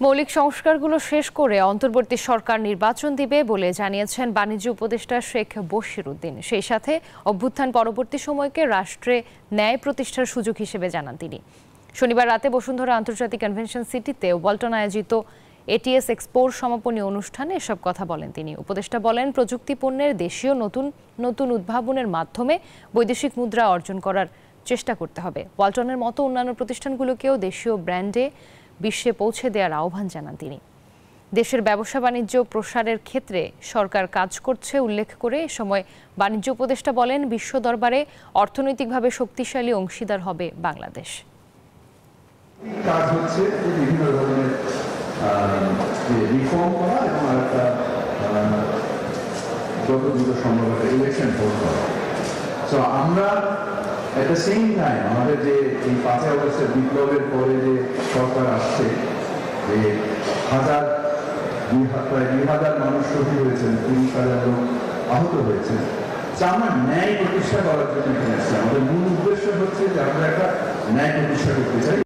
মৌলিক সংস্কারগুলো শেষ করে অন্তর্বর্তী সরকার নির্বাচন দিবে বলে জানিয়েছেন বাণিজ্য উপদেষ্টা শেখ বশির উদ্দিন। সেই সাথে অভ্যুত্থান পরবর্তী সময়কে রাষ্ট্রে ন্যায় প্রতিষ্ঠার সুযোগ হিসেবে জানান তিনি। শনিবার রাতে বসুন্ধরা আন্তর্জাতিক কনভেনশন সিটিতে ওয়ালটন আয়োজিত এটিএস এক্সপোর সমাপনী অনুষ্ঠানে এসব কথা বলেন তিনি। উপদেষ্টা বলেন, প্রযুক্তি পণ্যের দেশীয় নতুন নতুন উদ্ভাবনের মাধ্যমে বৈদেশিক মুদ্রা অর্জন করার চেষ্টা করতে হবে। ওয়ালটনের মতো অন্যান্য প্রতিষ্ঠানগুলোকেও দেশীয় ব্র্যান্ডে বিশ্বে পৌঁছে দেওয়ার আহ্বান জানান তিনি। দেশের ব্যবসা বাণিজ্য প্রসারের ক্ষেত্রে সরকার কাজ করছে উল্লেখ করে এ সময় বাণিজ্য উপদেষ্টা বলেন, বিশ্ব দরবারে অর্থনৈতিকভাবে শক্তিশালী অংশীদার হবে বাংলাদেশ। কাজ হচ্ছে বিভিন্ন ধরনের রিফর্ম করা এবং একটা যত দ্রুত সম্ভব একটা ইলেকশন হোল্ড করা। সো আমরা এট দ্য সেম টাইম আমাদের যে এই 5 আগস্টের বিপ্লবের পরে যে সরকার আসছে, যে প্রায় 2,000 মানুষ শহীদ হয়েছেন, 30,000 লোক আহত হয়েছেন, আমরা ন্যায় প্রতিষ্ঠা করার জন্য এখানে আসছি। আমাদের মূল উদ্দেশ্য হচ্ছে যে আমরা একটা ন্যায় প্রতিষ্ঠা করতে চাই।